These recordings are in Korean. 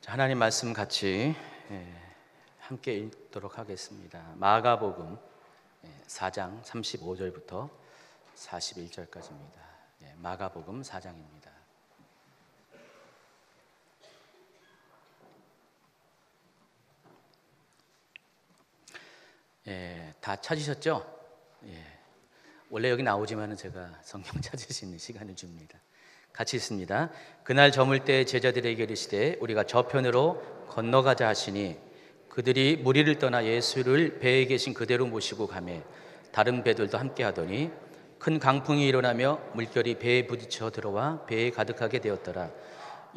하나님 말씀 같이 함께 읽도록 하겠습니다. 마가복음 4장 35절부터 41절까지입니다. 마가복음 4장입니다. 다 찾으셨죠? 원래 여기 나오지만 제가 성경 찾을 수 있는 시간을 줍니다. 같이 있습니다. 그날 저물 때 제자들에게 이르시되 우리가 저편으로 건너가자 하시니 그들이 무리를 떠나 예수를 배에 계신 그대로 모시고 가매 다른 배들도 함께 하더니 큰 강풍이 일어나며 물결이 배에 부딪혀 들어와 배에 가득하게 되었더라.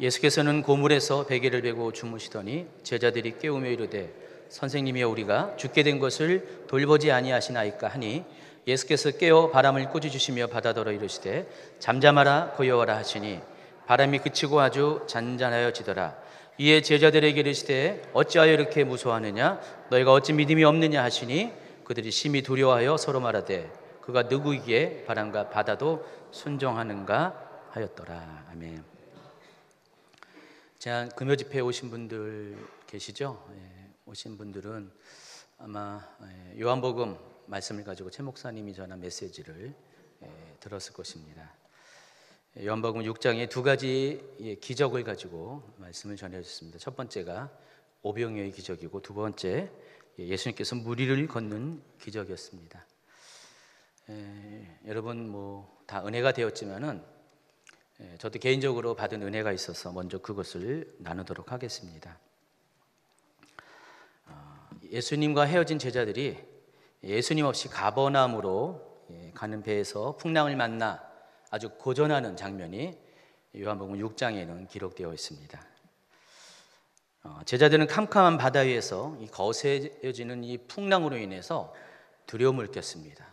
예수께서는 고물에서 베개를 베고 주무시더니 제자들이 깨우며 이르되 선생님이여 우리가 죽게 된 것을 돌보지 아니하시나이까 하니 예수께서 깨어 바람을 꾸짖으시며 바다더러 이르시되 잠잠하라 고요하라 하시니 바람이 그치고 아주 잔잔하여지더라. 이에 제자들에게 이르시되 어찌하여 이렇게 무서워하느냐 너희가 어찌 믿음이 없느냐 하시니 그들이 심히 두려워하여 서로 말하되 그가 누구이기에 바람과 바다도 순종하는가 하였더라. 아멘. 자, 금요 집회에 오신 분들 계시죠? 오신 분들은 아마 요한복음 말씀을 가지고 최 목사님이 전한 메시지를 들었을 것입니다. 요한복음 6장에 두 가지 기적을 가지고 말씀을 전해주셨습니다. 첫 번째가 오병이어의 기적이고 두 번째 예수님께서 무리를 걷는 기적이었습니다. 여러분 다 은혜가 되었지만은 저도 개인적으로 받은 은혜가 있어서 먼저 그것을 나누도록 하겠습니다. 예수님과 헤어진 제자들이 예수님 없이 가버나움으로 가는 배에서 풍랑을 만나 아주 고전하는 장면이 요한복음 6장에는 기록되어 있습니다. 제자들은 캄캄한 바다 위에서 이 거세져지는 이 풍랑으로 인해서 두려움을 느꼈습니다.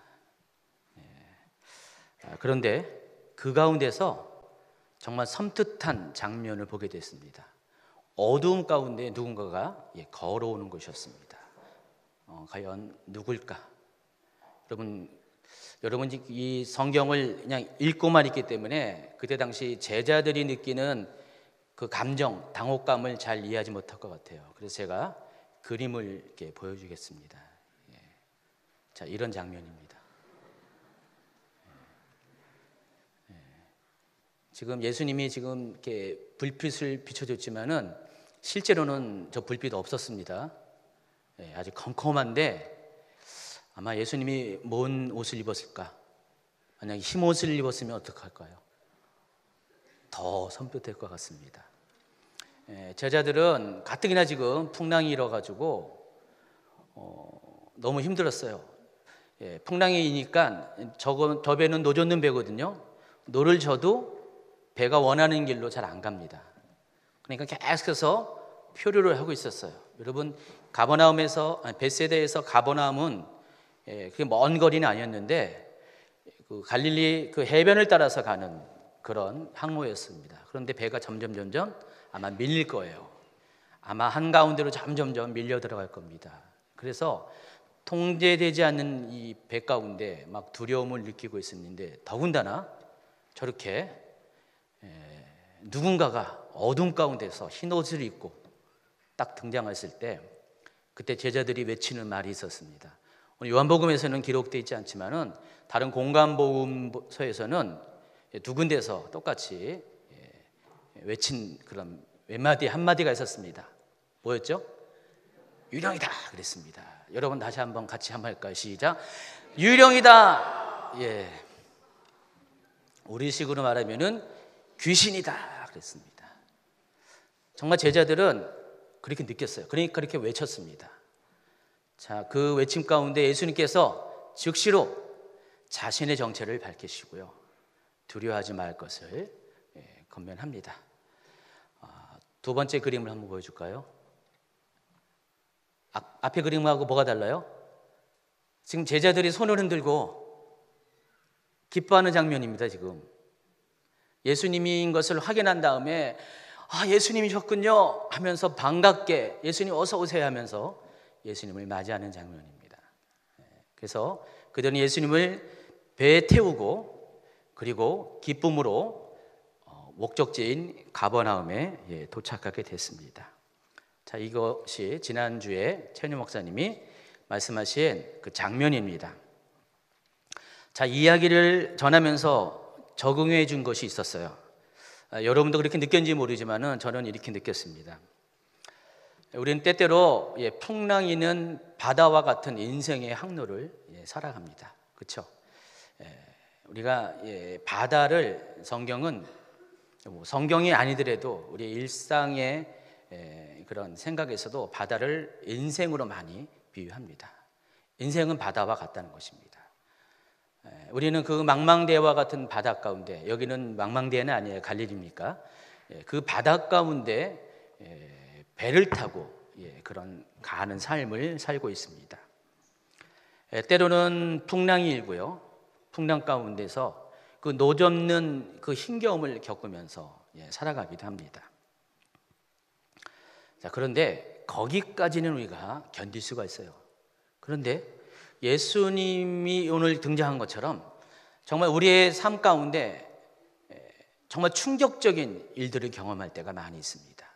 그런데 그 가운데서 정말 섬뜩한 장면을 보게 됐습니다. 어두움 가운데 누군가가 걸어오는 것이었습니다. 과연 누굴까? 여러분 이 성경을 그냥 읽고만 있기 때문에 그때 당시 제자들이 느끼는 그 감정, 당혹감을 잘 이해하지 못할 것 같아요. 그래서 제가 그림을 이렇게 보여주겠습니다. 자, 이런 장면입니다. 지금 예수님이 지금 이렇게 불빛을 비춰줬지만은 실제로는 저 불빛 없었습니다. 아주 컴컴한데 아마 예수님이 뭔 옷을 입었을까? 만약에 흰옷을 입었으면 어떡할까요? 더 섬뜩할 것 같습니다. 제자들은 가뜩이나 지금 풍랑이 일어가지고 너무 힘들었어요. 풍랑이 이니까 저 배는 노젓는 배거든요. 노를 져도 배가 원하는 길로 잘 안 갑니다. 그러니까 계속해서 표류를 하고 있었어요. 여러분 벳세다에서 가버나움은 그게 먼 거리는 아니었는데 그 갈릴리 그 해변을 따라서 가는 그런 항로였습니다. 그런데 배가 점점 아마 밀릴 거예요. 아마 한가운데로 점점 밀려 들어갈 겁니다. 그래서 통제되지 않는 이 배 가운데 막 두려움을 느끼고 있었는데 더군다나 저렇게 누군가가 어둠 가운데서 흰 옷을 입고 딱 등장했을 때 그때 제자들이 외치는 말이 있었습니다. 오늘 요한복음에서는 기록되어 있지 않지만은 다른 공간복음서에서는 두 군데서 똑같이 외친 그런 한마디가 있었습니다. 뭐였죠? 유령이다 그랬습니다. 여러분 다시 한번 같이 한번 할까요? 시작. 유령이다. 우리식으로 말하면은 귀신이다 그랬습니다. 정말 제자들은 그렇게 느꼈어요. 그러니까 그렇게 외쳤습니다. 자, 그 외침 가운데 예수님께서 즉시로 자신의 정체를 밝히시고요. 두려워하지 말 것을 권면합니다. 두 번째 그림을 한번 보여줄까요? 앞에 그림하고 뭐가 달라요? 지금 제자들이 손을 흔들고 기뻐하는 장면입니다. 지금 예수님인 것을 확인한 다음에 예수님이셨군요 하면서 반갑게 예수님 어서 오세요 하면서 예수님을 맞이하는 장면입니다. 그래서 그들은 예수님을 배에 태우고 그리고 기쁨으로 목적지인 가버나움에 도착하게 됐습니다. 자, 이것이 지난주에 최윤 목사님이 말씀하신 그 장면입니다. 자, 이야기를 전하면서 적응해 준 것이 있었어요. 여러분도 그렇게 느꼈는지 모르지만은 저는 이렇게 느꼈습니다. 우리는 때때로 풍랑이는 바다와 같은 인생의 항로를 살아갑니다. 그렇죠? 우리가 바다를 성경은 성경이 아니더라도 우리 일상의 그런 생각에서도 바다를 인생으로 많이 비유합니다. 인생은 바다와 같다는 것입니다. 우리는 그 망망대해와 같은 바다 가운데, 여기는 망망대해는 아니에요. 갈릴리입니까? 그 바다 가운데 배를 타고 그런 가는 삶을 살고 있습니다. 때로는 풍랑이 일고요. 풍랑 가운데서 그 노젓는 그 힘겨움을 겪으면서 살아가기도 합니다. 자, 그런데 거기까지는 우리가 견딜 수가 있어요. 그런데 예수님이 오늘 등장한 것처럼 정말 우리의 삶 가운데 정말 충격적인 일들을 경험할 때가 많이 있습니다.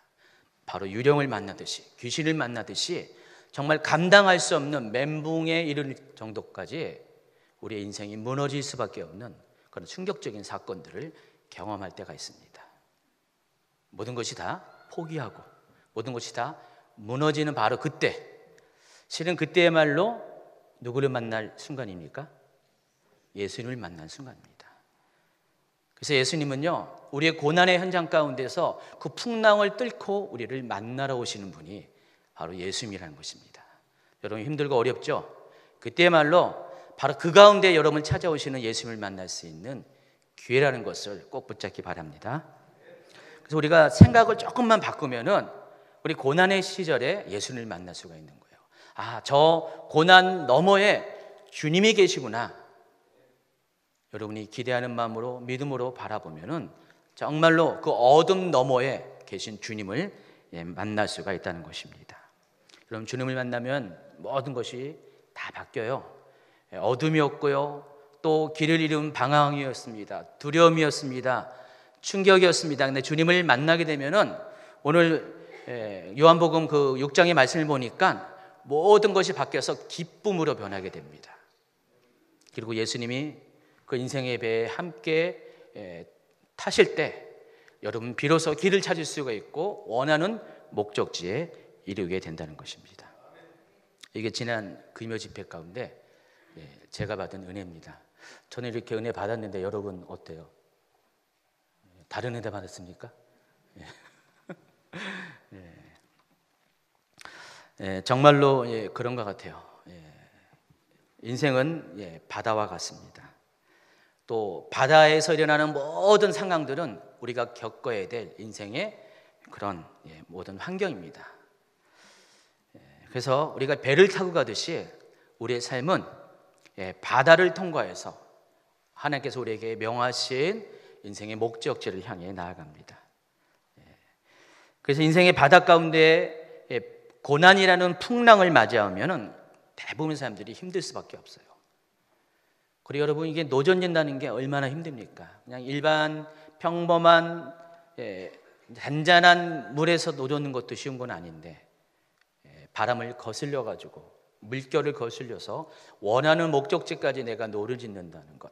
바로 유령을 만나듯이, 귀신을 만나듯이 정말 감당할 수 없는 멘붕에 이를 정도까지 우리의 인생이 무너질 수밖에 없는 그런 충격적인 사건들을 경험할 때가 있습니다. 모든 것이 다 포기하고 모든 것이 다 무너지는 바로 그때, 실은 그때야말로 누구를 만날 순간입니까? 예수님을 만난 순간입니다. 그래서 예수님은요, 우리의 고난의 현장 가운데서 그 풍랑을 뚫고 우리를 만나러 오시는 분이 바로 예수님이라는 것입니다. 여러분 힘들고 어렵죠? 그때야말로 바로 그 가운데 여러분을 찾아오시는 예수님을 만날 수 있는 기회라는 것을 꼭 붙잡기 바랍니다. 그래서 우리가 생각을 조금만 바꾸면은 우리 고난의 시절에 예수님을 만날 수가 있는 거예요. 아, 저 고난 너머에 주님이 계시구나. 여러분이 기대하는 마음으로 믿음으로 바라보면은 정말로 그 어둠 너머에 계신 주님을 만날 수가 있다는 것입니다. 그럼 주님을 만나면 모든 것이 다 바뀌어요. 어둠이었고요, 또 길을 잃은 방황이었습니다. 두려움이었습니다. 충격이었습니다. 근데 주님을 만나게 되면은 오늘 요한복음 그 6장의 말씀을 보니까 모든 것이 바뀌어서 기쁨으로 변하게 됩니다. 그리고 예수님이 그 인생의 배에 함께 타실 때 여러분 비로소 길을 찾을 수가 있고 원하는 목적지에 이르게 된다는 것입니다. 이게 지난 금요 집회 가운데 제가 받은 은혜입니다. 저는 이렇게 은혜 받았는데 여러분 어때요? 다른 은혜 받았습니까? 정말로 그런 것 같아요. 인생은 바다와 같습니다. 또 바다에서 일어나는 모든 상황들은 우리가 겪어야 될 인생의 그런 모든 환경입니다. 그래서 우리가 배를 타고 가듯이 우리의 삶은 바다를 통과해서 하나님께서 우리에게 명하신 인생의 목적지를 향해 나아갑니다. 그래서 인생의 바다 가운데 고난이라는 풍랑을 맞이하면 대부분 사람들이 힘들 수밖에 없어요. 그리고 여러분 이게 노젓는다는 게 얼마나 힘듭니까? 그냥 일반 평범한 잔잔한 물에서 노젓는 것도 쉬운 건 아닌데 바람을 거슬려 가지고 물결을 거슬려서 원하는 목적지까지 내가 노를 짓는다는 것,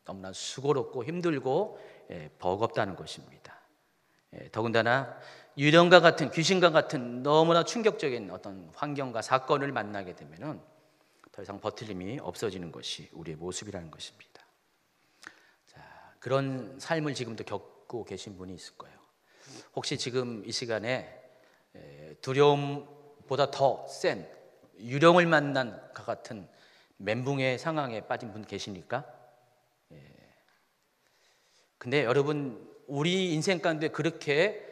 너무나 수고롭고 힘들고 버겁다는 것입니다. 더군다나 유령과 같은, 귀신과 같은 너무나 충격적인 어떤 환경과 사건을 만나게 되면은 더 이상 버틸 힘이 없어지는 것이 우리의 모습이라는 것입니다. 자, 그런 삶을 지금도 겪고 계신 분이 있을 거예요. 혹시 지금 이 시간에 두려움보다 더 센 유령을 만난 것 같은 멘붕의 상황에 빠진 분 계십니까? 근데 여러분 우리 인생 가운데 그렇게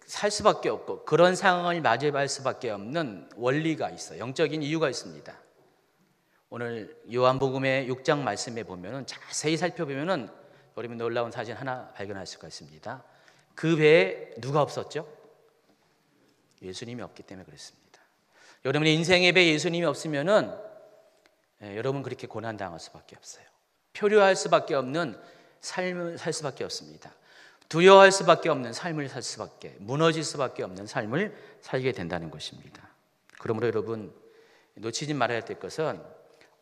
살 수밖에 없고 그런 상황을 맞이할 수밖에 없는 원리가 있어요. 영적인 이유가 있습니다. 오늘 요한복음의 6장 말씀에 보면은 자세히 살펴보면은 여러분 놀라운 사진 하나 발견할 수가 있습니다. 그 배에 누가 없었죠? 예수님이 없기 때문에 그렇습니다. 여러분의 인생의 배에 예수님이 없으면은 여러분 그렇게 고난 당할 수밖에 없어요. 표류할 수밖에 없는 삶을 살 수밖에 없습니다. 두려워할 수밖에 없는 삶을 살 수밖에, 무너질 수밖에 없는 삶을 살게 된다는 것입니다. 그러므로 여러분, 놓치지 말아야 될 것은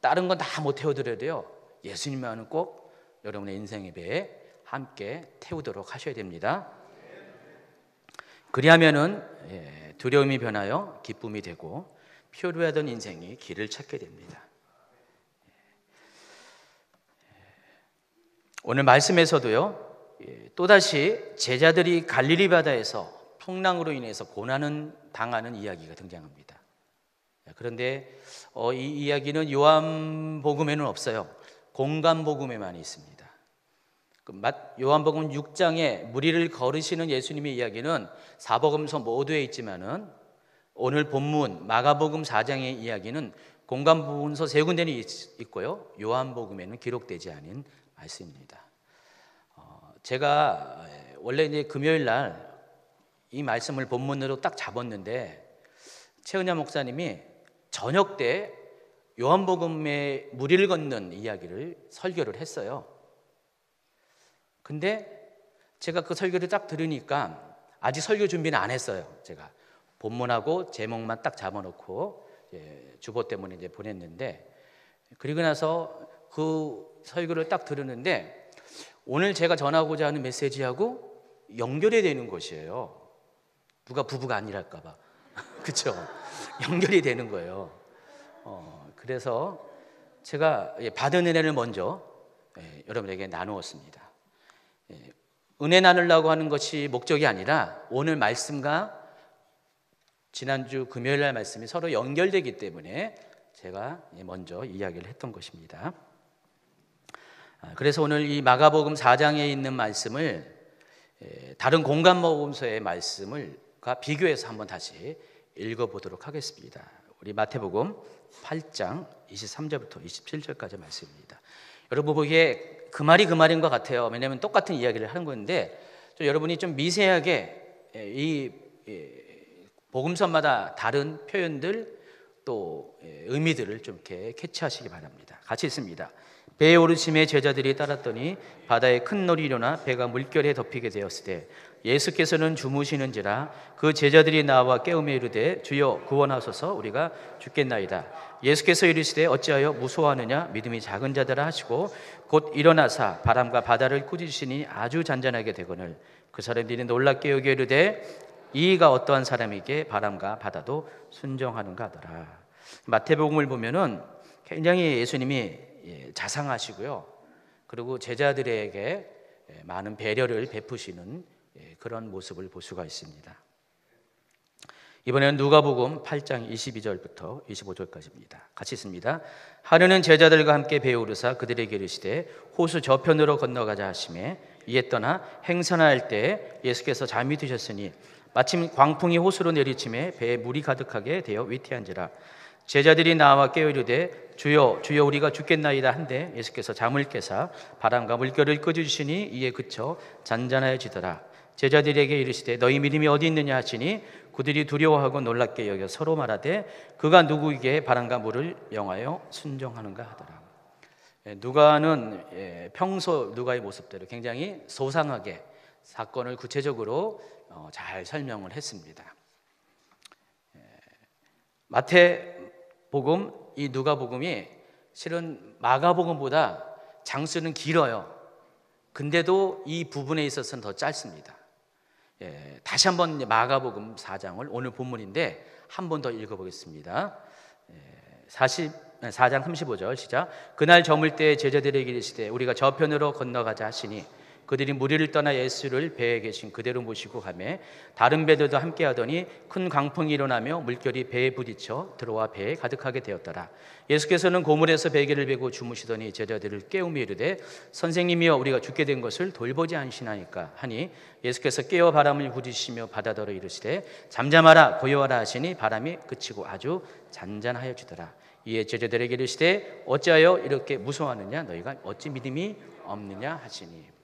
다른 건 다 못 태워드려도요, 예수님만은 꼭 여러분의 인생의 배에 함께 태우도록 하셔야 됩니다. 그리하면은 두려움이 변하여 기쁨이 되고 표류하던 인생이 길을 찾게 됩니다. 오늘 말씀에서도요, 또다시 제자들이 갈릴리 바다에서 풍랑으로 인해서 고난을 당하는 이야기가 등장합니다. 그런데 이 이야기는 요한복음에는 없어요. 공간복음에만 있습니다. 요한복음 6장에 무리를 걸으시는 예수님의 이야기는 사복음서 모두에 있지만은 오늘 본문 마가복음 4장의 이야기는 공간복음서 3군데는 있고요, 요한복음에는 기록되지 않은 말씀입니다. 제가 원래 이제 금요일 날 이 말씀을 본문으로 딱 잡았는데 최은야 목사님이 저녁 때 요한복음의 무리를 걷는 이야기를 설교를 했어요. 근데 제가 그 설교를 딱 들으니까 아직 설교 준비는 안 했어요. 제가 본문하고 제목만 딱 잡아놓고 주보 때문에 이제 보냈는데, 그리고 나서 그 설교를 딱 들었는데 오늘 제가 전하고자 하는 메시지하고 연결이 되는 것이에요. 누가 부부가 아니랄까 봐. 그렇죠? 연결이 되는 거예요. 그래서 제가 받은 은혜를 먼저 여러분에게 나누었습니다. 은혜 나누려고 하는 것이 목적이 아니라 오늘 말씀과 지난주 금요일 날 말씀이 서로 연결되기 때문에 제가 먼저 이야기를 했던 것입니다. 그래서 오늘 이 마가복음 4장에 있는 말씀을 다른 공간복음서의 말씀과 비교해서 한번 다시 읽어보도록 하겠습니다. 우리 마태복음 8장 23절부터 27절까지 말씀입니다. 여러분 보기에 그 말이 그 말인 것 같아요. 왜냐하면 똑같은 이야기를 하는 건데 여러분이 좀 미세하게 이 복음서마다 다른 표현들 또 의미들을 좀 이렇게 캐치하시기 바랍니다. 같이 읽습니다. 배에 오르심에 제자들이 따랐더니 바다에 큰 놀이 일어나 배가 물결에 덮이게 되었을 때 예수께서는 주무시는지라 그 제자들이 나와 깨우며 이르되 주여 구원하소서 우리가 죽겠나이다. 예수께서 이르시되 어찌하여 무서워하느냐 믿음이 작은 자들아 하시고 곧 일어나사 바람과 바다를 꾸짖으시니 아주 잔잔하게 되거늘 그 사람들이 놀랍게 여겨 이르되 이가 어떠한 사람에게 바람과 바다도 순종하는가 하더라. 마태복음을 보면은 굉장히 예수님이 자상하시고요, 그리고 제자들에게 많은 배려를 베푸시는 그런 모습을 볼 수가 있습니다. 이번에는 누가복음 8장 22절부터 25절까지입니다. 같이 읽습니다. 하느는 제자들과 함께 배에 오르사 그들에게 이르시되 호수 저편으로 건너가자 하시매 이에 떠나 행선할 때 예수께서 잠이 드셨으니 마침 광풍이 호수로 내리침에 배에 물이 가득하게 되어 위태한지라. 제자들이 나와 깨어 이르되 주여 주여 우리가 죽겠나이다 한데 예수께서 잠을 깨사 바람과 물결을 끄주시니 이에 그쳐 잔잔하여지더라. 제자들에게 이르시되 너희 믿음이 어디 있느냐 하시니 그들이 두려워하고 놀랍게 여겨 서로 말하되 그가 누구에게 바람과 물을 명하여 순종하는가 하더라. 누가는 평소 누가의 모습대로 굉장히 소상하게 사건을 구체적으로 잘 설명을 했습니다. 마태복음, 이 누가복음이 실은 마가복음보다 장수는 길어요. 근데도 이 부분에 있어서는 더 짧습니다. 다시 한번 마가복음 4장을 오늘 본문인데 한 번 더 읽어보겠습니다. 4장 35절 시작. 그날 저물 때 제자들에게 이르시되 우리가 저편으로 건너가자 하시니 그들이 무리를 떠나 예수를 배에 계신 그대로 모시고 가매 다른 배들도 함께 하더니 큰 광풍이 일어나며 물결이 배에 부딪혀 들어와 배에 가득하게 되었더라. 예수께서는 고물에서 베개를 베고 주무시더니 제자들을 깨우며 이르되 선생님이여 우리가 죽게 된 것을 돌보지 않으시나이까 하니 예수께서 깨어 바람을 부딪히시며 바다더러 이르시되 잠잠하라 고요하라 하시니 바람이 그치고 아주 잔잔하여지더라. 이에 제자들에게 이르시되 어찌하여 이렇게 무서워하느냐 너희가 어찌 믿음이 없느냐 하시니.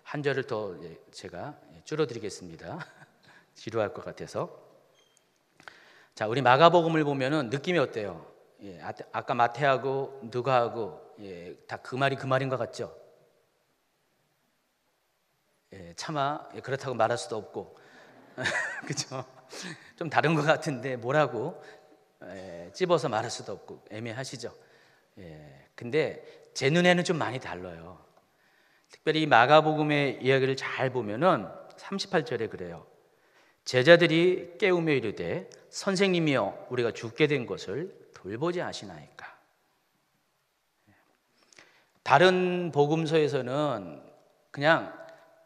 한 절을 더 제가 줄여드리겠습니다. 지루할 것 같아서. 자, 우리 마가복음을 보면은 느낌이 어때요? 아까 마태하고 누가하고 다 그 말이 그 말인 것 같죠? 차마 그렇다고 말할 수도 없고 그죠? 좀 다른 것 같은데 뭐라고 찝어서 말할 수도 없고 애매하시죠? 근데 제 눈에는 좀 많이 달라요. 특별히 이 마가복음의 이야기를 잘 보면은 38절에 그래요. 제자들이 깨우며 이르되 선생님이여 우리가 죽게 된 것을 돌보지 아시나이까. 다른 복음서에서는 그냥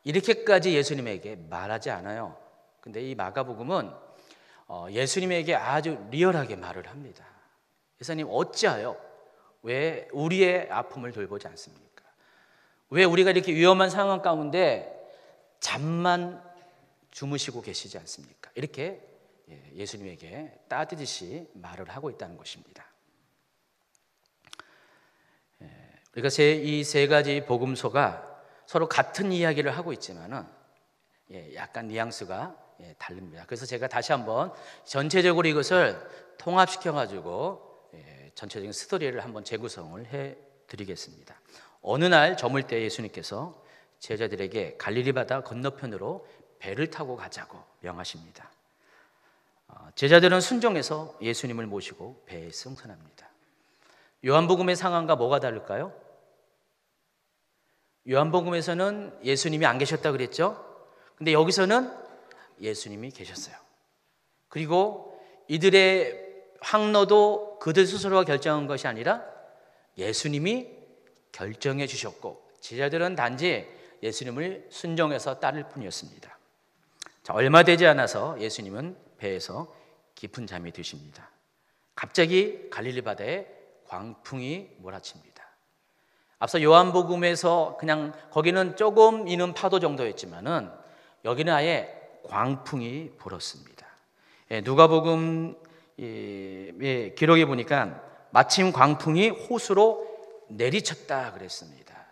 이렇게까지 예수님에게 말하지 않아요. 근데 이 마가복음은 예수님에게 아주 리얼하게 말을 합니다. 예수님 어찌하여 왜 우리의 아픔을 돌보지 않습니까? 왜 우리가 이렇게 위험한 상황 가운데 잠만 주무시고 계시지 않습니까? 이렇게 예수님에게 따뜻이 말을 하고 있다는 것입니다. 우리가 이 세 가지 복음서가 서로 같은 이야기를 하고 있지만은 약간 뉘앙스가 다릅니다. 그래서 제가 다시 한번 전체적으로 이것을 통합시켜 가지고 전체적인 스토리를 한번 재구성을 해 드리겠습니다. 어느 날 저물 때 예수님께서 제자들에게 갈릴리 바다 건너편으로 배를 타고 가자고 명하십니다. 제자들은 순종해서 예수님을 모시고 배에 승선합니다. 요한복음의 상황과 뭐가 다를까요? 요한복음에서는 예수님이 안 계셨다 그랬죠? 근데 여기서는 예수님이 계셨어요. 그리고 이들의 항로도 그들 스스로가 결정한 것이 아니라 예수님이 결정해 주셨고 제자들은 단지 예수님을 순종해서 따를 뿐이었습니다. 자, 얼마 되지 않아서 예수님은 배에서 깊은 잠이 드십니다. 갑자기 갈릴리 바다에 광풍이 몰아칩니다. 앞서 요한복음에서 그냥 거기는 조금 이는 파도 정도였지만은 여기는 아예 광풍이 불었습니다. 누가복음 기록에 보니까 마침 광풍이 호수로 내리쳤다 그랬습니다.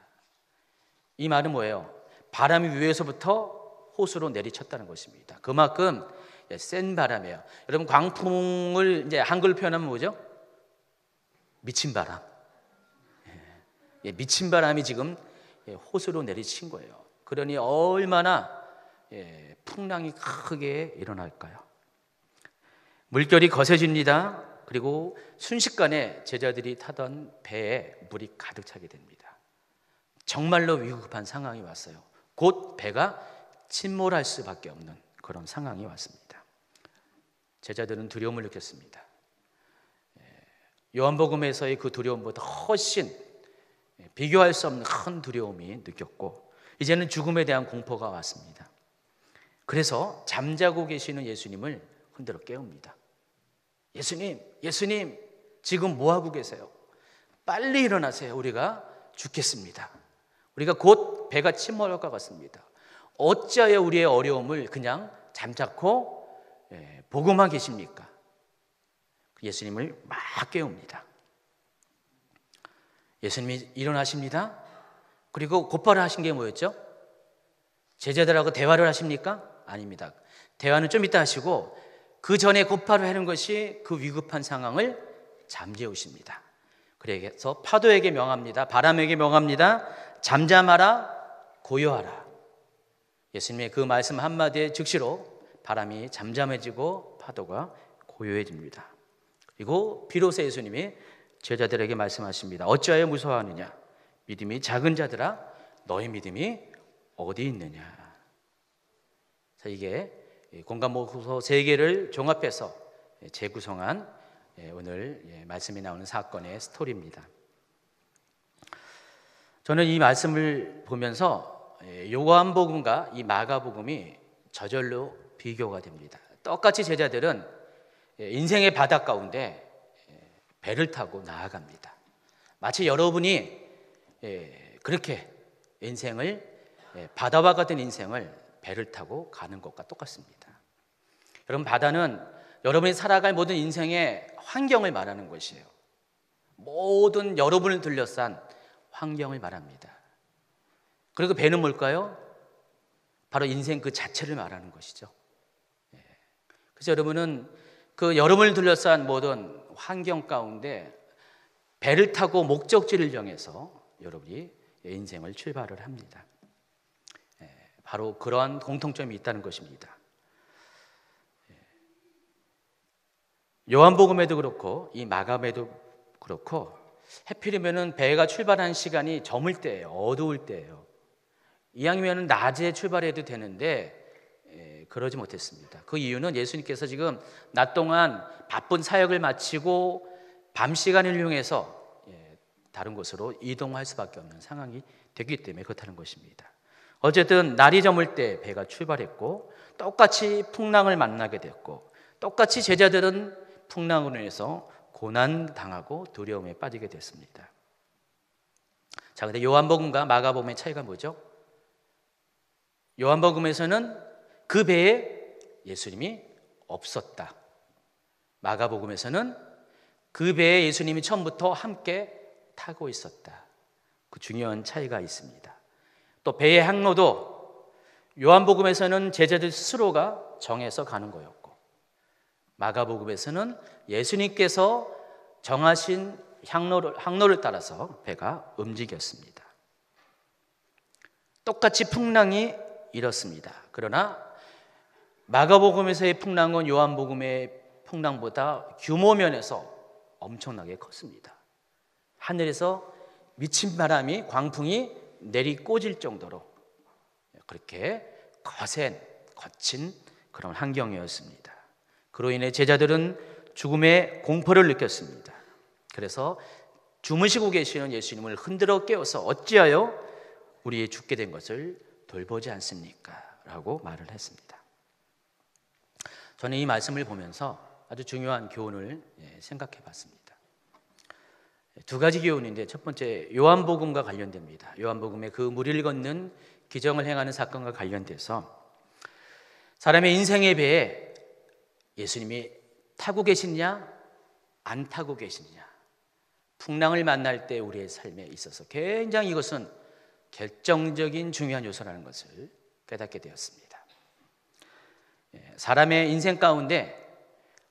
이 말은 뭐예요? 바람이 위에서부터 호수로 내리쳤다는 것입니다. 그만큼 센 바람이에요. 여러분 광풍을 이제 한글 표현하면 뭐죠? 미친 바람. 미친 바람이 지금 호수로 내리친 거예요. 그러니 얼마나 풍랑이 크게 일어날까요? 물결이 거세집니다. 그리고 순식간에 제자들이 타던 배에 물이 가득 차게 됩니다. 정말로 위급한 상황이 왔어요. 곧 배가 침몰할 수밖에 없는 그런 상황이 왔습니다. 제자들은 두려움을 느꼈습니다. 요한복음에서의 그 두려움보다 훨씬 비교할 수 없는 큰 두려움이 느꼈고 이제는 죽음에 대한 공포가 왔습니다. 그래서 잠자고 계시는 예수님을 흔들어 깨웁니다. 예수님, 예수님, 지금 뭐 하고 계세요? 빨리 일어나세요. 우리가 죽겠습니다. 우리가 곧 배가 침몰할 것 같습니다. 어찌하여 우리의 어려움을 그냥 잠자코 보고만 계십니까? 예수님을 막 깨웁니다. 예수님이 일어나십니다. 그리고 곧바로 하신 게 뭐였죠? 제자들하고 대화를 하십니까? 아닙니다. 대화는 좀 이따 하시고 그 전에 곧바로 하는 것이 그 위급한 상황을 잠재우십니다. 그래서 파도에게 명합니다. 바람에게 명합니다. 잠잠하라, 고요하라. 예수님의 그 말씀 한마디에 즉시로 바람이 잠잠해지고 파도가 고요해집니다. 그리고 비로소 예수님이 제자들에게 말씀하십니다. 어찌하여 무서워하느냐? 믿음이 작은 자들아, 너의 믿음이 어디 있느냐? 자, 이게 공감목소 3개를 종합해서 재구성한 오늘 말씀이 나오는 사건의 스토리입니다. 저는 이 말씀을 보면서 요한복음과 이 마가복음이 저절로 비교가 됩니다. 똑같이 제자들은 인생의 바다 가운데 배를 타고 나아갑니다. 마치 여러분이 그렇게 인생을 바다와 같은 인생을 배를 타고 가는 것과 똑같습니다. 여러분, 바다는 여러분이 살아갈 모든 인생의 환경을 말하는 것이에요. 모든 여러분을 둘러싼 환경을 말합니다. 그리고 배는 뭘까요? 바로 인생 그 자체를 말하는 것이죠. 그래서 여러분은 그 여러분을 둘러싼 모든 환경 가운데 배를 타고 목적지를 정해서 여러분이 인생을 출발을 합니다. 바로 그러한 공통점이 있다는 것입니다. 요한복음에도 그렇고 이 마가복음에도 그렇고 해필이면은 배가 출발한 시간이 저물 때예요. 어두울 때예요. 이왕이면은 낮에 출발해도 되는데 그러지 못했습니다. 그 이유는 예수님께서 지금 낮 동안 바쁜 사역을 마치고 밤 시간을 이용해서 다른 곳으로 이동할 수밖에 없는 상황이 되기 때문에 그렇다는 것입니다. 어쨌든 날이 저물 때 배가 출발했고 똑같이 풍랑을 만나게 됐고 똑같이 제자들은 풍랑으로 인해서 고난당하고 두려움에 빠지게 됐습니다. 자, 근데 요한복음과 마가복음의 차이가 뭐죠? 요한복음에서는 그 배에 예수님이 없었다. 마가복음에서는 그 배에 예수님이 처음부터 함께 타고 있었다. 그 중요한 차이가 있습니다. 또 배의 항로도 요한복음에서는 제자들 스스로가 정해서 가는 거였고 마가복음에서는 예수님께서 정하신 항로를 따라서 배가 움직였습니다. 똑같이 풍랑이 일었습니다. 그러나 마가복음에서의 풍랑은 요한복음의 풍랑보다 규모 면에서 엄청나게 컸습니다. 하늘에서 미친 바람이 광풍이 내리꽂을 정도로 그렇게 거친 그런 환경이었습니다. 그로 인해 제자들은 죽음의 공포를 느꼈습니다. 그래서 주무시고 계시는 예수님을 흔들어 깨워서 어찌하여 우리 죽게 된 것을 돌보지 않습니까? 라고 말을 했습니다. 저는 이 말씀을 보면서 아주 중요한 교훈을 생각해 봤습니다. 두 가지 교훈인데 첫 번째 요한복음과 관련됩니다. 요한복음의 그 물을 걷는 기적을 행하는 사건과 관련돼서 사람의 인생의 배에 예수님이 타고 계시냐 안 타고 계시냐 풍랑을 만날 때 우리의 삶에 있어서 굉장히 이것은 결정적인 중요한 요소라는 것을 깨닫게 되었습니다. 사람의 인생 가운데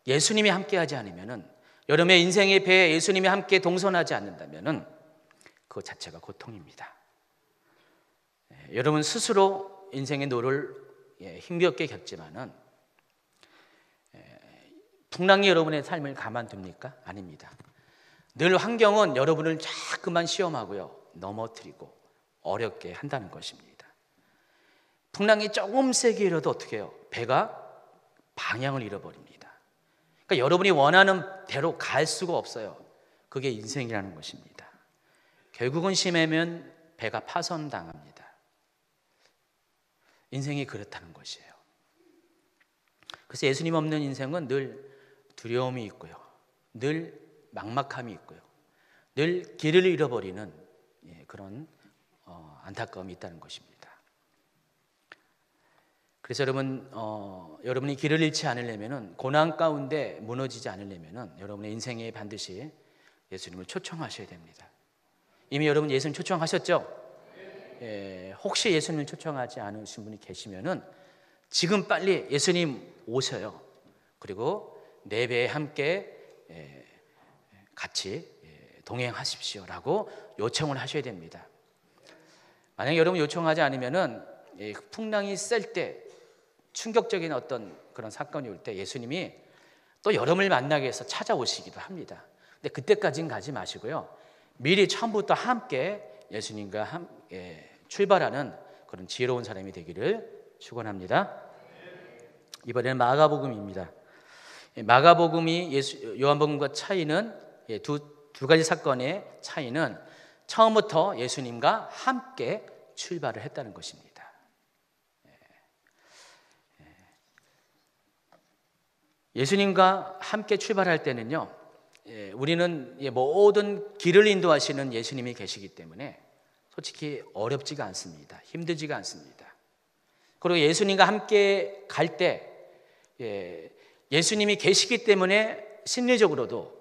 예수님이 함께하지 않으면은 여러분의 인생의 배에 예수님이 함께 동선하지 않는다면은 그 자체가 고통입니다. 여러분 스스로 인생의 노를 힘겹게 겪지만은 풍랑이 여러분의 삶을 가만둡니까? 아닙니다. 늘 환경은 여러분을 자꾸만 시험하고요 넘어뜨리고 어렵게 한다는 것입니다. 풍랑이 조금 세게 일어도 어떻게 해요? 배가 방향을 잃어버립니다. 그러니까 여러분이 원하는 대로 갈 수가 없어요. 그게 인생이라는 것입니다. 결국은 심하면 배가 파손당합니다. 인생이 그렇다는 것이에요. 그래서 예수님 없는 인생은 늘 두려움이 있고요. 늘 막막함이 있고요. 늘 길을 잃어버리는 그런 안타까움이 있다는 것입니다. 그래서 여러분이 길을 잃지 않으려면 고난 가운데 무너지지 않으려면 여러분의 인생에 반드시 예수님을 초청하셔야 됩니다. 이미 여러분 예수님 초청하셨죠? 혹시 예수님을 초청하지 않으신 분이 계시면은 지금 빨리 예수님 오셔요. 그리고 내 배에 함께 같이 동행하십시오라고 요청을 하셔야 됩니다. 만약 여러분 요청하지 않으면은 풍랑이 셀 때 충격적인 어떤 그런 사건이 올 때 예수님이 또 여러분을 만나기 위해서 찾아오시기도 합니다. 근데 그때까지는 가지 마시고요. 미리 처음부터 함께 예수님과 함께 출발하는 그런 지혜로운 사람이 되기를 축원합니다. 이번에는 마가복음입니다. 마가복음이 요한복음과 차이는 두 가지 사건의 차이는 처음부터 예수님과 함께 출발을 했다는 것입니다. 예수님과 함께 출발할 때는요, 우리는 모든 길을 인도하시는 예수님이 계시기 때문에 솔직히 어렵지가 않습니다. 힘들지가 않습니다. 그리고 예수님과 함께 갈 때 예수님이 계시기 때문에 심리적으로도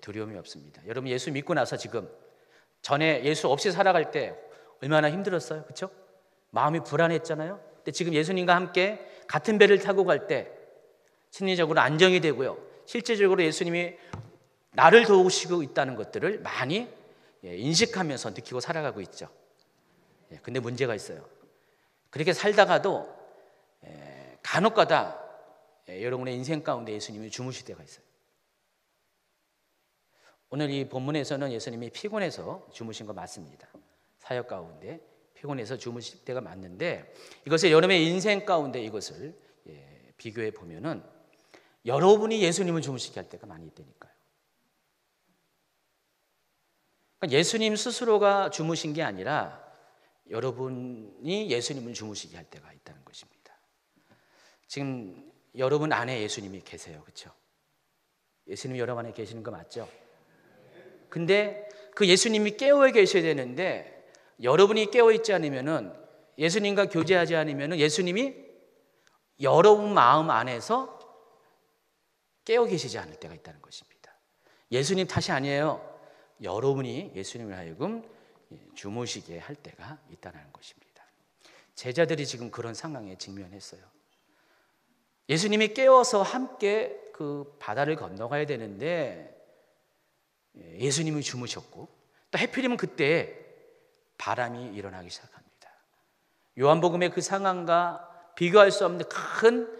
두려움이 없습니다. 여러분 예수 믿고 나서 지금 전에 예수 없이 살아갈 때 얼마나 힘들었어요? 그렇죠? 마음이 불안했잖아요. 근데 지금 예수님과 함께 같은 배를 타고 갈 때 심리적으로 안정이 되고요. 실제적으로 예수님이 나를 도우시고 있다는 것들을 많이 인식하면서 느끼고 살아가고 있죠. 근데 문제가 있어요. 그렇게 살다가도 간혹가다 여러분의 인생 가운데 예수님이 주무실 때가 있어요. 오늘 이 본문에서는 예수님이 피곤해서 주무신 거 맞습니다. 사역 가운데 피곤해서 주무실 때가 맞는데, 이것을 여러분의 인생 가운데 이것을 비교해 보면은 여러분이 예수님을 주무시게 할 때가 많이 있다니까요. 그러니까 예수님 스스로가 주무신 게 아니라 여러분이 예수님을 주무시게 할 때가 있다는 것입니다. 지금 여러분 안에 예수님이 계세요. 그렇죠? 예수님이 여러분 안에 계시는 거 맞죠? 근데 그 예수님이 깨어 계셔야 되는데 여러분이 깨어 있지 않으면은, 예수님과 교제하지 않으면은 예수님이 여러분 마음 안에서 깨어 계시지 않을 때가 있다는 것입니다. 예수님 탓이 아니에요. 여러분이 예수님을 하여금 주무시게 할 때가 있다는 것입니다. 제자들이 지금 그런 상황에 직면했어요. 예수님이 깨워서 함께 그 바다를 건너가야 되는데 예수님이 주무셨고, 또 해필이면 그때 바람이 일어나기 시작합니다. 요한복음의 그 상황과 비교할 수 없는 큰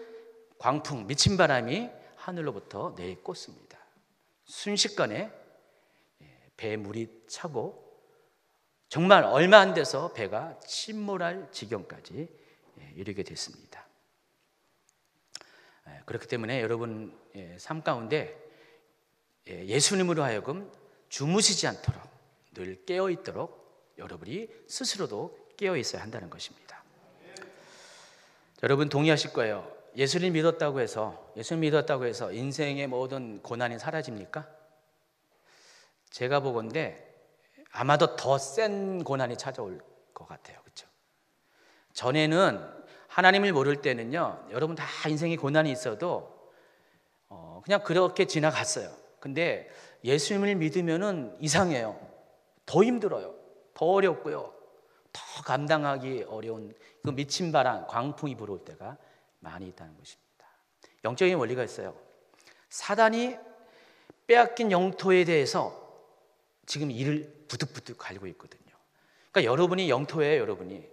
광풍, 미친 바람이 하늘로부터 내리꽂습니다. 순식간에 배에 물이 차고 정말 얼마 안 돼서 배가 침몰할 지경까지 이르게 됐습니다. 그렇기 때문에 여러분 삶 가운데 예수님으로 하여금 주무시지 않도록 늘 깨어 있도록 여러분이 스스로도 깨어 있어야 한다는 것입니다. 여러분 동의하실 거예요. 예수님 믿었다고 해서 인생의 모든 고난이 사라집니까? 제가 보건대 아마도 더 센 고난이 찾아올 것 같아요. 그렇죠? 전에는 하나님을 모를 때는요, 여러분 다 인생에 고난이 있어도 그냥 그렇게 지나갔어요. 근데 예수님을 믿으면은 이상해요. 더 힘들어요. 더 어렵고요. 더 감당하기 어려운 그 미친 바람, 광풍이 불어올 때가 많이 있다는 것입니다. 영적인 원리가 있어요. 사단이 빼앗긴 영토에 대해서 지금 이를 부득부득 갈고 있거든요. 그러니까 여러분이 영토예요. 여러분이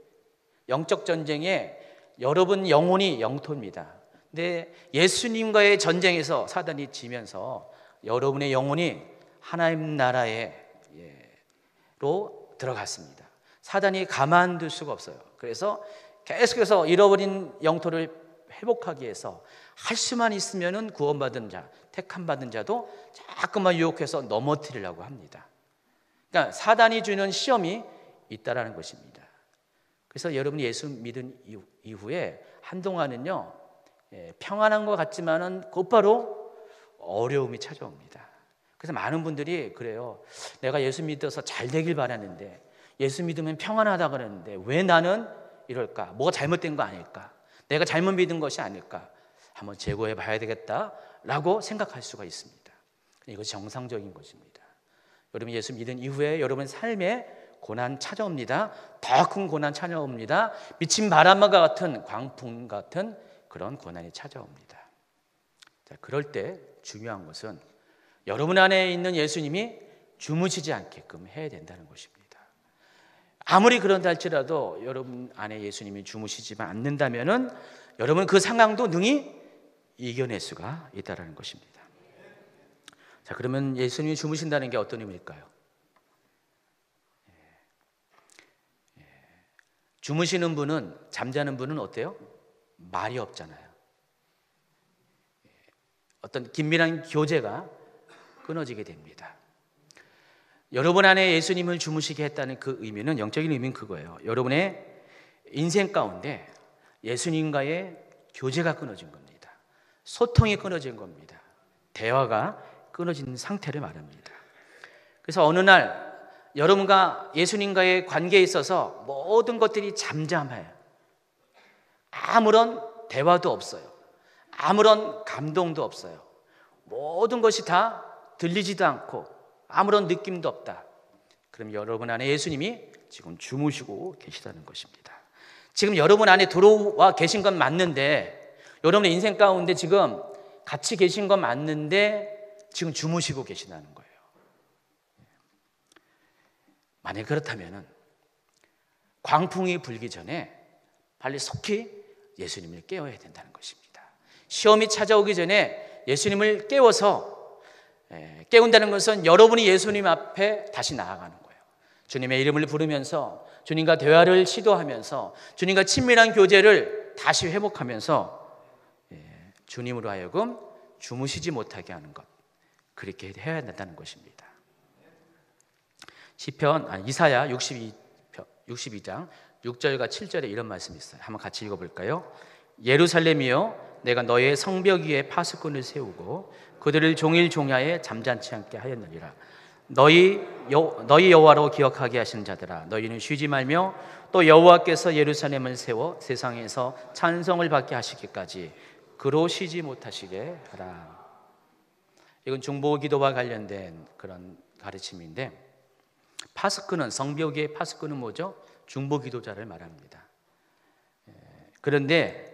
영적 전쟁에 여러분 영혼이 영토입니다. 근데 예수님과의 전쟁에서 사단이 지면서 여러분의 영혼이 하나님 나라로 들어갔습니다. 사단이 가만둘 수가 없어요. 그래서 계속해서 잃어버린 영토를 회복하기 위해서 할 수만 있으면은 구원받은 자, 택함 받은 자도 자꾸만 유혹해서 넘어뜨리려고 합니다. 그러니까 사단이 주는 시험이 있다라는 것입니다. 그래서 여러분이 예수 믿은 이후에 한동안은요, 평안한 것 같지만은 곧바로 어려움이 찾아옵니다. 그래서 많은 분들이 그래요. 내가 예수 믿어서 잘 되길 바랐는데, 예수 믿으면 평안하다 그러는데 왜 나는 이럴까? 뭐가 잘못된 거 아닐까? 내가 잘못 믿은 것이 아닐까? 한번 재고해 봐야 되겠다라고 생각할 수가 있습니다. 이것이 정상적인 것입니다. 여러분 예수 믿은 이후에 여러분 삶에 고난 찾아옵니다. 더 큰 고난 찾아옵니다. 미친 바람과 같은 광풍 같은 그런 고난이 찾아옵니다. 자, 그럴 때 중요한 것은 여러분 안에 있는 예수님이 주무시지 않게끔 해야 된다는 것입니다. 아무리 그런다 할지라도 여러분 안에 예수님이 주무시지만 않는다면은 여러분 그 상황도 능히 이겨낼 수가 있다는 것입니다. 자, 그러면 예수님이 주무신다는 게 어떤 의미일까요? 주무시는 분은, 잠자는 분은 어때요? 말이 없잖아요. 어떤 긴밀한 교제가 끊어지게 됩니다. 여러분 안에 예수님을 주무시게 했다는 그 의미는, 영적인 의미는 그거예요. 여러분의 인생 가운데 예수님과의 교제가 끊어진 겁니다. 소통이 끊어진 겁니다. 대화가 끊어진 상태를 말합니다. 그래서 어느 날 여러분과 예수님과의 관계에 있어서 모든 것들이 잠잠해요. 아무런 대화도 없어요. 아무런 감동도 없어요. 모든 것이 다 들리지도 않고 아무런 느낌도 없다. 그럼 여러분 안에 예수님이 지금 주무시고 계시다는 것입니다. 지금 여러분 안에 들어와 계신 건 맞는데, 여러분의 인생 가운데 지금 같이 계신 건 맞는데 지금 주무시고 계시다는 거예요. 만약 그렇다면은 광풍이 불기 전에 빨리 속히 예수님을 깨워야 된다는 것입니다. 시험이 찾아오기 전에 예수님을 깨워서, 깨운다는 것은 여러분이 예수님 앞에 다시 나아가는 거예요. 주님의 이름을 부르면서 주님과 대화를 시도하면서 주님과 친밀한 교제를 다시 회복하면서 주님으로 하여금 주무시지 못하게 하는 것, 그렇게 해야 된다는 것입니다. 이사야 62장 6절과 7절에 이런 말씀이 있어요. 한번 같이 읽어볼까요? 예루살렘이여, 내가 너의 성벽 위에 파수꾼을 세우고 그들을 종일 종야에 잠잠치 않게 하였느니라. 너희 여호와로 기억하게 하신 자들아, 너희는 쉬지 말며 또 여호와께서 예루살렘을 세워 세상에서 찬송을 받게 하시기까지 그로 쉬지 못하시게 하라. 이건 중보기도와 관련된 그런 가르침인데, 파수꾼은, 성벽의 파수꾼은 뭐죠? 중보기도자를 말합니다. 그런데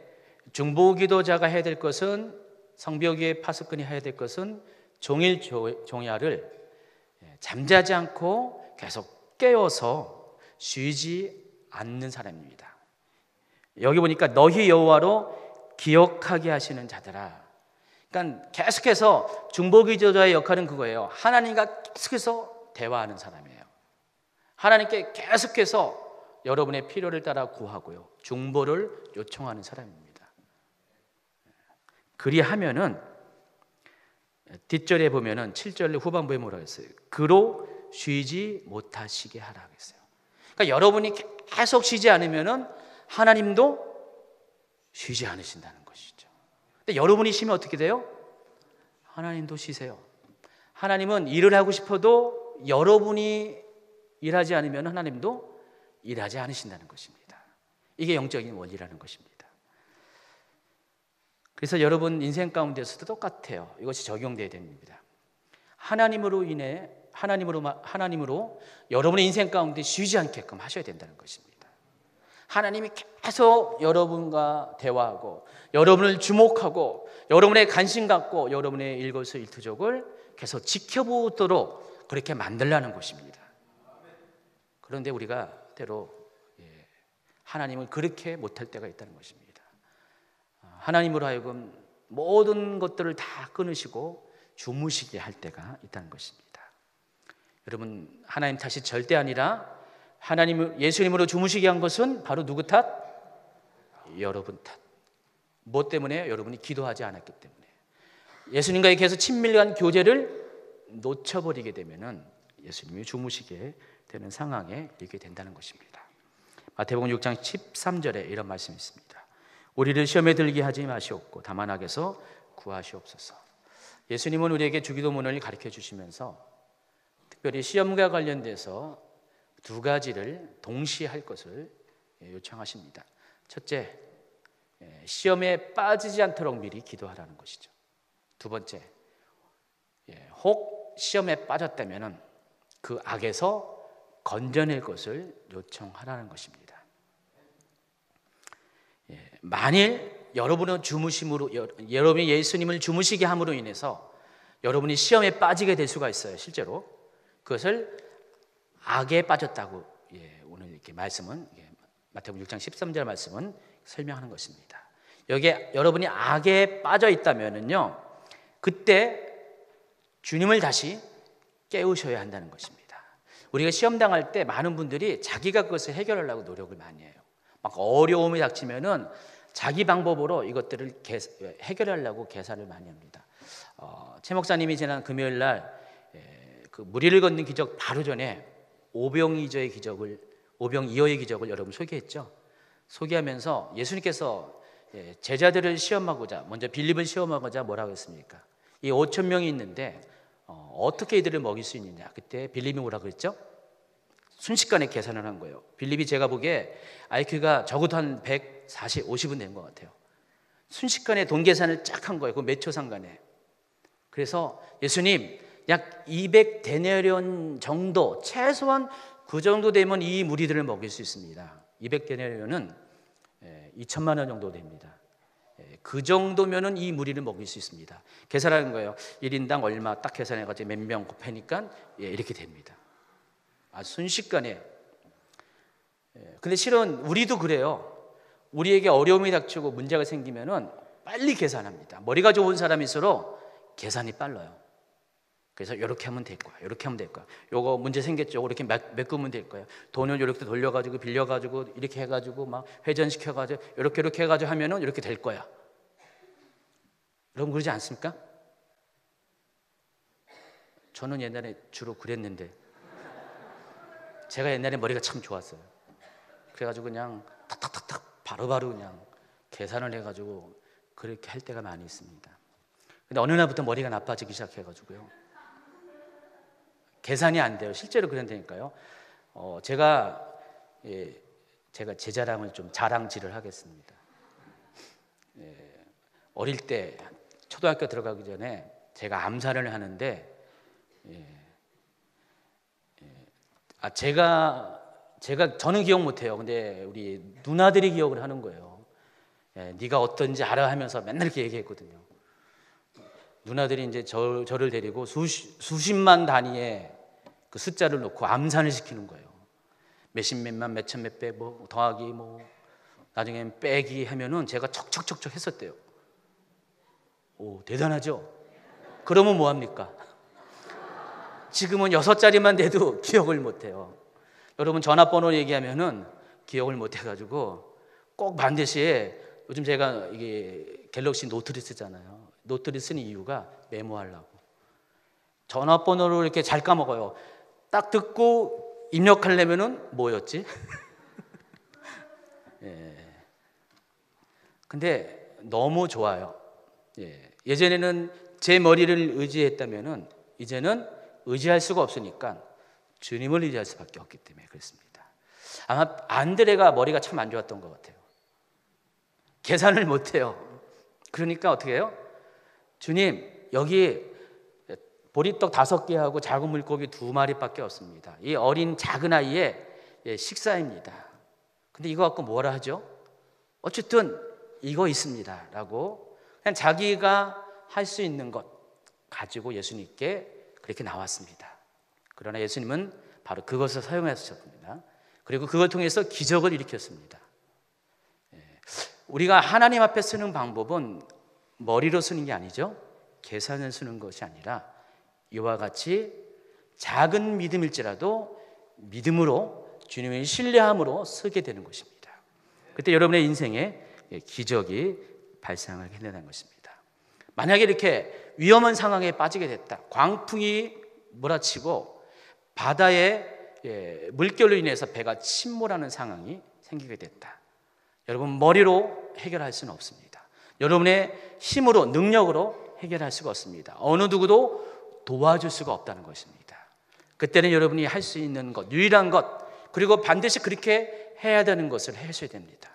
중보기도자가 해야 될 것은, 성벽의 파수꾼이 해야 될 것은 종일 종야를 잠자지 않고 계속 깨어서 쉬지 않는 사람입니다. 여기 보니까 너희 여호와로 기억하게 하시는 자들아. 그러니까 계속해서 중보기도자의 역할은 그거예요. 하나님과 계속해서 대화하는 사람이에요. 하나님께 계속해서 여러분의 필요를 따라 구하고요, 중보를 요청하는 사람입니다. 그리하면은 뒷절에 보면은 7절 후반부에 뭐라고 했어요? 그로 쉬지 못하시게 하라 했어요. 그러니까 여러분이 계속 쉬지 않으면은 하나님도 쉬지 않으신다는 것이죠. 근데 여러분이 쉬면 어떻게 돼요? 하나님도 쉬세요. 하나님은 일을 하고 싶어도 여러분이 일하지 않으면 하나님도 일하지 않으신다는 것입니다. 이게 영적인 원리라는 것입니다. 그래서 여러분 인생 가운데서도 똑같아요. 이것이 적용돼야 됩니다. 하나님으로 여러분의 인생 가운데 쉬지 않게끔 하셔야 된다는 것입니다. 하나님이 계속 여러분과 대화하고 여러분을 주목하고 여러분의 관심 갖고 여러분의 일거수일투족을 계속 지켜보도록 그렇게 만들라는 것입니다. 그런데 우리가 때로 하나님을 그렇게 못할 때가 있다는 것입니다. 하나님으로 하여금 모든 것들을 다 끊으시고 주무시게 할 때가 있다는 것입니다. 여러분, 하나님 탓이 절대 아니라 예수님으로 주무시게 한 것은 바로 누구 탓? 여러분 탓. 뭐 때문에? 여러분이 기도하지 않았기 때문에. 예수님과의 계속 친밀한 교제를 놓쳐버리게 되면은 예수님이 주무시게 되는 상황에 이르게 된다는 것입니다. 마태복음 6장 13절에 이런 말씀이 있습니다. 우리를 시험에 들게 하지 마시옵고 다만 악에서 구하시옵소서. 예수님은 우리에게 주기도문을 가르쳐 주시면서 특별히 시험과 관련돼서 두 가지를 동시에 할 것을 요청하십니다. 첫째, 시험에 빠지지 않도록 미리 기도하라는 것이죠. 두 번째, 혹 시험에 빠졌다면 그 악에서 건져낼 것을 요청하라는 것입니다. 만일 여러분이 예수님을 주무시게 함으로 인해서 여러분이 시험에 빠지게 될 수가 있어요. 실제로 그것을 악에 빠졌다고 오늘 이렇게 말씀은 마태복음 6장 13절 말씀은 설명하는 것입니다. 여기에 여러분이 악에 빠져 있다면은요, 그때 주님을 다시 깨우셔야 한다는 것입니다. 우리가 시험 당할 때 많은 분들이 자기가 그것을 해결하려고 노력을 많이 해요. 막 어려움이 닥치면은 자기 방법으로 이것들을 해결하려고 계산을 많이 합니다. 최 목사님이 지난 금요일 날 그 무리를 걷는 기적 바로 전에 오병이어의 기적을 여러분 소개했죠. 소개하면서 예수님께서 제자들을 시험하고자, 먼저 빌립을 시험하고자 뭐라고 했습니까? 이 5천 명이 있는데 어떻게 이들을 먹일 수 있느냐. 그때 빌립이 뭐라고 그랬죠? 순식간에 계산을 한 거예요. 빌립이 제가 보기에 IQ가 적어도 한 140, 50은 된 것 같아요. 순식간에 돈 계산을 쫙 한 거예요. 그 몇 초 상간에. 그래서 예수님, 약 200데나리온 정도, 최소한 그 정도 되면 이 무리들을 먹일 수 있습니다. 200데나리온은 2천만 원 정도 됩니다. 그 정도면은 이 무리를 먹일 수 있습니다. 계산하는 거예요. 1인당 얼마 딱 계산해가지고 몇 명 곱하니까 이렇게 됩니다. 순식간에. 근데 실은 우리도 그래요. 우리에게 어려움이 닥치고 문제가 생기면은 빨리 계산합니다. 머리가 좋은 사람일수록 계산이 빨라요. 그래서 이렇게 하면 될 거야. 이렇게 하면 될 거야. 요거 문제 생겼죠. 이렇게 메꾸면 될 거예요. 돈을 이렇게 돌려가지고 빌려가지고 이렇게 해가지고 막 회전시켜가지고 이렇게 해가지고 하면은 이렇게 될 거야. 여러분 그러지 않습니까? 저는 옛날에 주로 그랬는데 제가 옛날에 머리가 참 좋았어요. 그래가지고 그냥 탁탁탁탁 바로바로 그냥 계산을 해가지고 그렇게 할 때가 많이 있습니다. 근데 어느 날부터 머리가 나빠지기 시작해가지고요. 계산이 안 돼요. 실제로 그런다니까요. 제가 제 자랑을 좀 자랑질을 하겠습니다. 어릴 때 초등학교 들어가기 전에 제가 암살을 하는데 저는 기억 못해요. 근데 우리 누나들이 기억을 하는 거예요. 네가 어떤지 알아 하면서 맨날 이렇게 얘기했거든요. 누나들이 이제 저를 데리고 수십만 단위의 그 숫자를 놓고 암산을 시키는 거예요. 몇십 몇만 몇천 몇백 뭐 더하기 뭐 나중엔 빼기 하면은 제가 척척척척 했었대요. 오, 대단하죠? 그러면 뭐 합니까? 지금은 6자리만 돼도 기억을 못 해요. 여러분 전화번호 얘기하면은 기억을 못 해가지고 꼭 반드시 요즘 제가 이게 갤럭시 노트를 쓰잖아요. 노트를 쓰는 이유가 메모하려고. 전화번호를 이렇게 잘 까먹어요. 딱 듣고 입력하려면은 뭐였지? 근데 너무 좋아요. 예전에는 제 머리를 의지했다면은 이제는 의지할 수가 없으니까 주님을 의지할 수밖에 없기 때문에 그렇습니다. 아마 안드레가 머리가 참 안 좋았던 것 같아요. 계산을 못해요. 그러니까 어떻게 해요? 주님, 여기 보리떡 5개하고 작은 물고기 2마리밖에 없습니다. 이 어린 작은 아이의 식사입니다. 근데 이거 갖고 뭐라 하죠? 어쨌든 이거 있습니다 라고 그냥 자기가 할 수 있는 것 가지고 예수님께 그렇게 나왔습니다. 그러나 예수님은 바로 그것을 사용하셨습니다. 그리고 그걸 통해서 기적을 일으켰습니다. 우리가 하나님 앞에 쓰는 방법은 머리로 쓰는 게 아니죠. 계산을 쓰는 것이 아니라 이와 같이 작은 믿음일지라도 믿음으로 주님을 신뢰함으로 쓰게 되는 것입니다. 그때 여러분의 인생에 기적이 발생하게 된다는 것입니다. 만약에 이렇게 위험한 상황에 빠지게 됐다. 광풍이 몰아치고 바다에 물결로 인해서 배가 침몰하는 상황이 생기게 됐다. 여러분 머리로 해결할 수는 없습니다. 여러분의 힘으로 능력으로 해결할 수가 없습니다. 어느 누구도 도와줄 수가 없다는 것입니다. 그때는 여러분이 할 수 있는 것, 유일한 것, 그리고 반드시 그렇게 해야 되는 것을 하셔야 됩니다.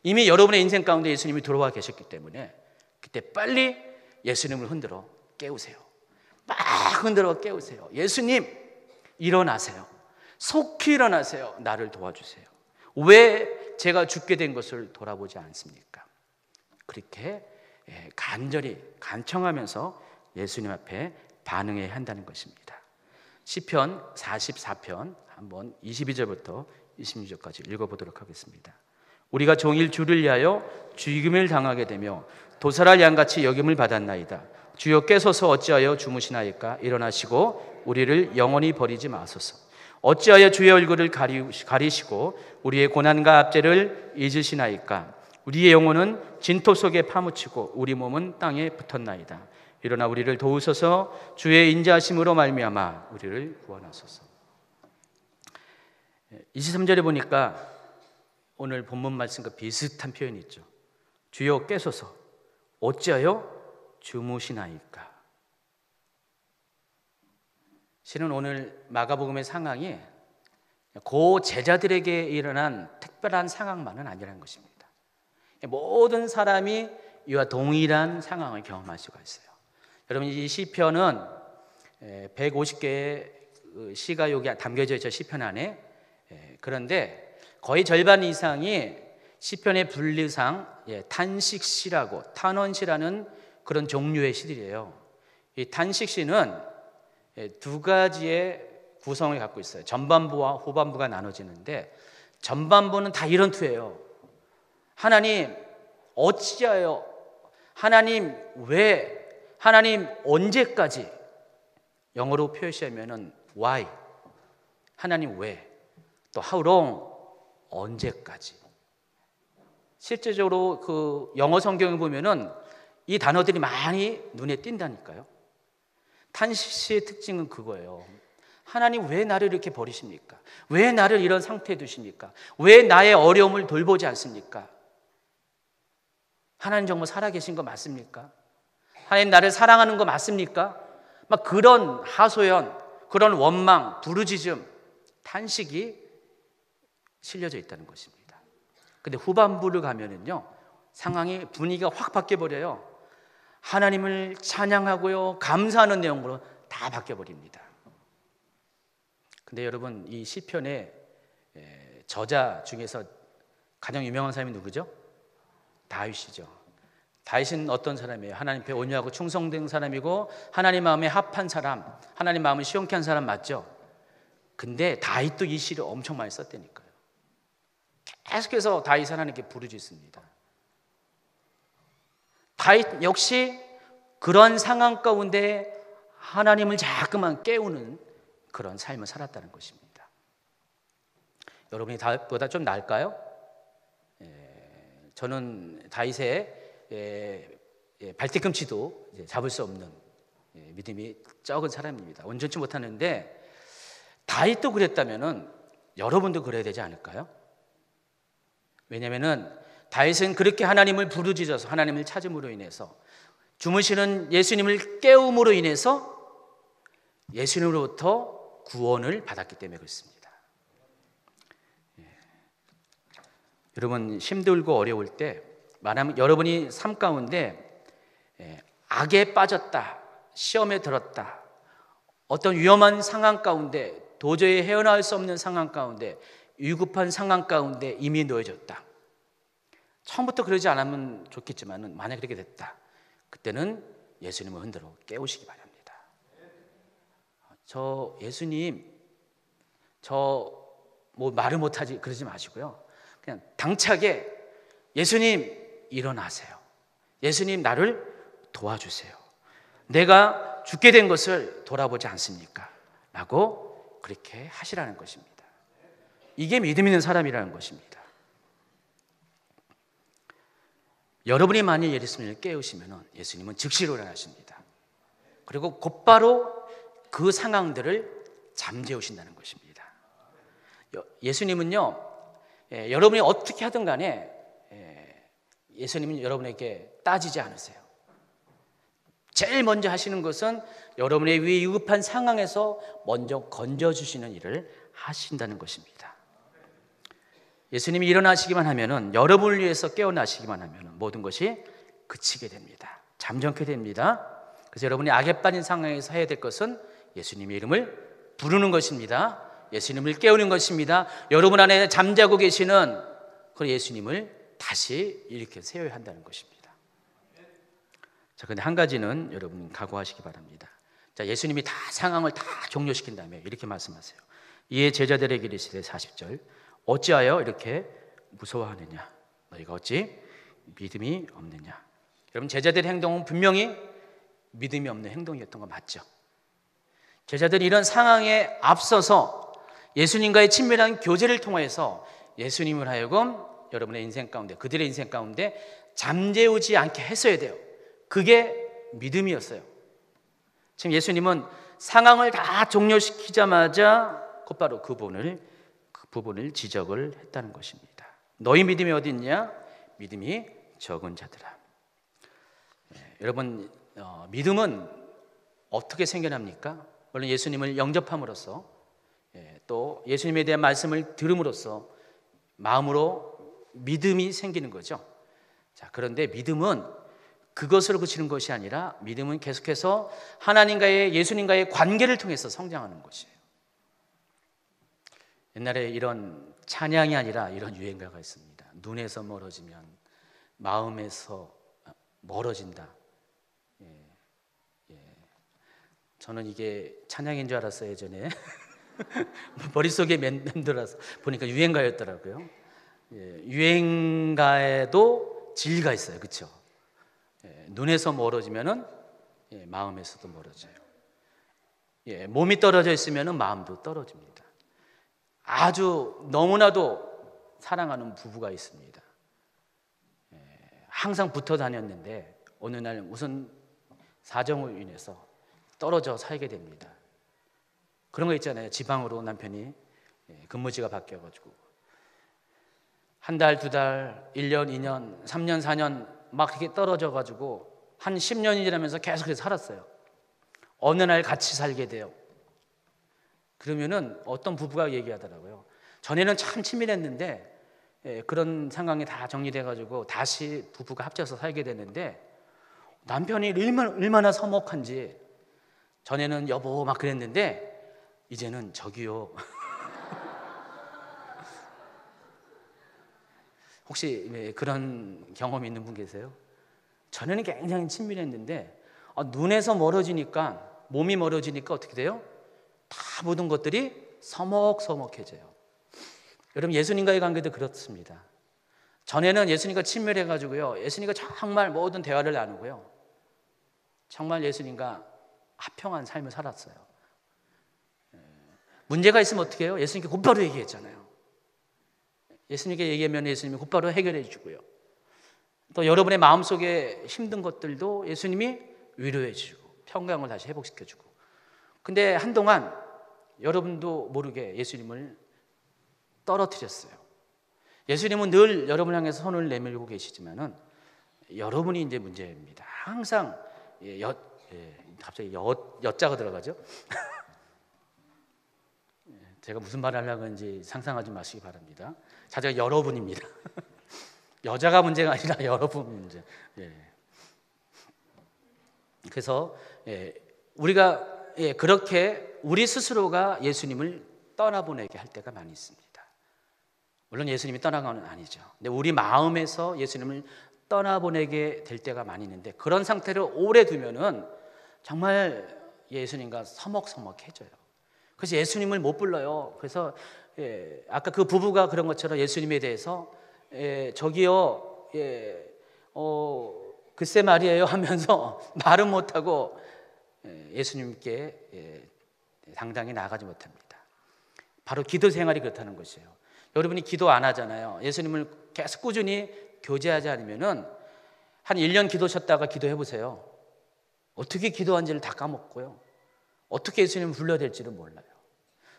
이미 여러분의 인생 가운데 예수님이 들어와 계셨기 때문에 그때 빨리 예수님을 흔들어 깨우세요. 막 흔들어 깨우세요. 예수님 일어나세요. 속히 일어나세요. 나를 도와주세요. 왜 제가 죽게 된 것을 돌아보지 않습니까? 그렇게 간절히 간청하면서 예수님 앞에 반응해야 한다는 것입니다. 시편 44편 한번 22절부터 26절까지 읽어보도록 하겠습니다. 우리가 종일 주를 위하여 죽임을 당하게 되며 도살할 양같이 여김을 받았나이다. 주여 깨소서 어찌하여 주무시나이까? 일어나시고 우리를 영원히 버리지 마소서. 어찌하여 주의 얼굴을 가리시고 우리의 고난과 압제를 잊으시나이까? 우리의 영혼은 진토 속에 파묻히고 우리 몸은 땅에 붙었나이다. 일어나 우리를 도우소서. 주의 인자하심으로 말미암아 우리를 구원하소서. 23절에 보니까 오늘 본문 말씀과 비슷한 표현이 있죠. 주여 깨소서 어찌하여 주무시나이까? 실은 오늘 마가복음의 상황이 그 제자들에게 일어난 특별한 상황만은 아니라는 것입니다. 모든 사람이 이와 동일한 상황을 경험할 수가 있어요. 여러분 이 시편은 150개의 시가 여기 담겨져 있죠. 시편 안에. 그런데 거의 절반 이상이 시편의 분류상 탄식시라고 탄원시라는 그런 종류의 시들이에요. 이 탄식시는 두 가지의 구성을 갖고 있어요. 전반부와 후반부가 나눠지는데 전반부는 다 이런 투예요. 하나님 어찌하여, 하나님 왜, 하나님 언제까지, 영어로 표시하면은 why, 하나님 왜, 또 how long, 언제까지. 실제적으로 그 영어 성경을 보면은 이 단어들이 많이 눈에 띈다니까요. 탄식시의 특징은 그거예요. 하나님 왜 나를 이렇게 버리십니까? 왜 나를 이런 상태에 두십니까? 왜 나의 어려움을 돌보지 않습니까? 하나님 정말 살아계신 거 맞습니까? 하나님 나를 사랑하는 거 맞습니까? 막 그런 하소연, 그런 원망, 부르짖음, 탄식이 실려져 있다는 것입니다. 근데 후반부를 가면은요, 상황이, 분위기가 확 바뀌어버려요. 하나님을 찬양하고요, 감사하는 내용으로 다 바뀌어버립니다. 근데 여러분, 이 시편의 저자 중에서 가장 유명한 사람이 누구죠? 다윗이죠. 다윗은 어떤 사람이에요? 하나님 앞에 온유하고 충성된 사람이고 하나님 마음에 합한 사람, 하나님 마음을 시원케 한 사람 맞죠? 근데 다윗도 이 시를 엄청 많이 썼다니까요. 계속해서 다윗 하나님께 부르짖습니다. 다윗 역시 그런 상황 가운데 하나님을 자꾸만 깨우는 그런 삶을 살았다는 것입니다. 여러분이 다윗보다 좀 나을까요? 저는 다윗의 발뒤꿈치도 잡을 수 없는 믿음이 적은 사람입니다. 온전치 못하는데 다윗도 그랬다면은 여러분도 그래야 되지 않을까요? 왜냐하면은 다윗은 그렇게 하나님을 부르짖어서 하나님을 찾음으로 인해서, 주무시는 예수님을 깨움으로 인해서 예수님으로부터 구원을 받았기 때문에 그렇습니다. 여러분, 힘들고 어려울 때, 말하면 여러분이 삶 가운데 악에 빠졌다, 시험에 들었다, 어떤 위험한 상황 가운데, 도저히 헤어나올 수 없는 상황 가운데, 위급한 상황 가운데 이미 놓여졌다. 처음부터 그러지 않으면 좋겠지만 만약에 그렇게 됐다, 그때는 예수님을 흔들어 깨우시기 바랍니다. 저 예수님, 저 뭐 말을 못하지 그러지 마시고요, 그냥 당차게 예수님 일어나세요. 예수님 나를 도와주세요. 내가 죽게 된 것을 돌아보지 않습니까? 라고 그렇게 하시라는 것입니다. 이게 믿음 있는 사람이라는 것입니다. 여러분이 만약 예수님을 깨우시면 예수님은 즉시로 일어나십니다. 그리고 곧바로 그 상황들을 잠재우신다는 것입니다. 예수님은요, 여러분이 어떻게 하든 간에 예수님은 여러분에게 따지지 않으세요. 제일 먼저 하시는 것은 여러분의 위급한 상황에서 먼저 건져주시는 일을 하신다는 것입니다. 예수님이 일어나시기만 하면은, 여러분을 위해서 깨어나시기만 하면 모든 것이 그치게 됩니다. 잠잠게 됩니다. 그래서 여러분이 악에 빠진 상황에서 해야 될 것은 예수님의 이름을 부르는 것입니다. 예수님을 깨우는 것입니다. 여러분 안에 잠자고 계시는 그 예수님을 다시 이렇게 세워야 한다는 것입니다. 자, 근데 한 가지는 여러분 각오하시기 바랍니다. 자, 예수님이 다 상황을 다 종료시킨 다음에 이렇게 말씀하세요. 이에 제자들에게 이르시되 40절, 어찌하여 이렇게 무서워하느냐? 너희가 어찌 믿음이 없느냐? 여러분, 제자들의 행동은 분명히 믿음이 없는 행동이었던 거 맞죠? 제자들이 이런 상황에 앞서서 예수님과의 친밀한 교제를 통해서 예수님을 하여금 여러분의 인생 가운데, 그들의 인생 가운데 잠재우지 않게 했어야 돼요. 그게 믿음이었어요. 지금 예수님은 상황을 다 종료시키자마자 곧바로 그 부분을 지적을 했다는 것입니다. 너희 믿음이 어디 있냐? 믿음이 적은 자들아. 여러분, 믿음은 어떻게 생겨납니까? 물론 예수님을 영접함으로써, 또 예수님에 대한 말씀을 들음으로써 마음으로 믿음이 생기는 거죠. 자, 그런데 믿음은 그것으로 그치는 것이 아니라, 믿음은 계속해서 하나님과의, 예수님과의 관계를 통해서 성장하는 것이에요. 옛날에 이런 찬양이 아니라 이런 유행가가 있습니다. 눈에서 멀어지면 마음에서 멀어진다. 저는 이게 찬양인 줄 알았어요, 예전에. 머릿속에 맴돌아서 보니까 유행가였더라고요. 유행가에도 진리가 있어요. 그렇죠? 눈에서 멀어지면은 마음에서도 멀어져요. 몸이 떨어져 있으면은 마음도 떨어집니다. 아주 너무나도 사랑하는 부부가 있습니다. 항상 붙어 다녔는데 어느 날 무슨 사정으로 인해서 떨어져 살게 됩니다. 그런 거 있잖아요. 지방으로 남편이 근무지가 바뀌어가지고 한 달, 두 달, 1년, 2년, 3년, 4년 막 이렇게 떨어져가지고 한 10년이 지나면서 계속 살았어요. 어느 날 같이 살게 돼요. 그러면은 어떤 부부가 얘기하더라고요. 전에는 참 친밀했는데 그런 상황이 다 정리돼가지고 다시 부부가 합쳐서 살게 됐는데 남편이 얼마나 서먹한지 전에는 여보 막 그랬는데 이제는 저기요. 혹시 그런 경험이 있는 분 계세요? 전에는 굉장히 친밀했는데 눈에서 멀어지니까 몸이 멀어지니까 어떻게 돼요? 다 모든 것들이 서먹서먹해져요. 여러분 예수님과의 관계도 그렇습니다. 전에는 예수님과 친밀해가지고요 예수님과 정말 모든 대화를 나누고요 정말 예수님과 화평한 삶을 살았어요. 문제가 있으면 어떻게 해요? 예수님께 곧바로 얘기했잖아요. 예수님께 얘기하면 예수님이 곧바로 해결해 주고요. 또 여러분의 마음속에 힘든 것들도 예수님이 위로해 주고 평강을 다시 회복시켜 주고. 근데 한동안 여러분도 모르게 예수님을 떨어뜨렸어요. 예수님은 늘 여러분을 향해서 손을 내밀고 계시지만은 여러분이 이제 문제입니다. 항상 갑자기 여자가 들어가죠. 제가 무슨 말을 하려고 하는지 상상하지 마시기 바랍니다. 자제가 여러분입니다. 여자가 문제가 아니라 여러분 문제. 그래서 우리가 그렇게 우리 스스로가 예수님을 떠나보내게 할 때가 많이 있습니다. 물론 예수님이 떠나간 건 아니죠. 근데 우리 마음에서 예수님을 떠나보내게 될 때가 많이 있는데 그런 상태를 오래 두면은 정말 예수님과 서먹서먹해져요. 그래서 예수님을 못 불러요. 그래서 아까 그 부부가 그런 것처럼 예수님에 대해서 저기요, 글쎄 말이에요 하면서 말은 못하고 예수님께 당당히 나아가지 못합니다. 바로 기도 생활이 그렇다는 것이에요. 여러분이 기도 안 하잖아요. 예수님을 계속 꾸준히 교제하지 않으면은 한 1년 기도하셨다가 기도해 보세요. 어떻게 기도한지를 다 까먹고요. 어떻게 예수님을 불러야 될지를 몰라요.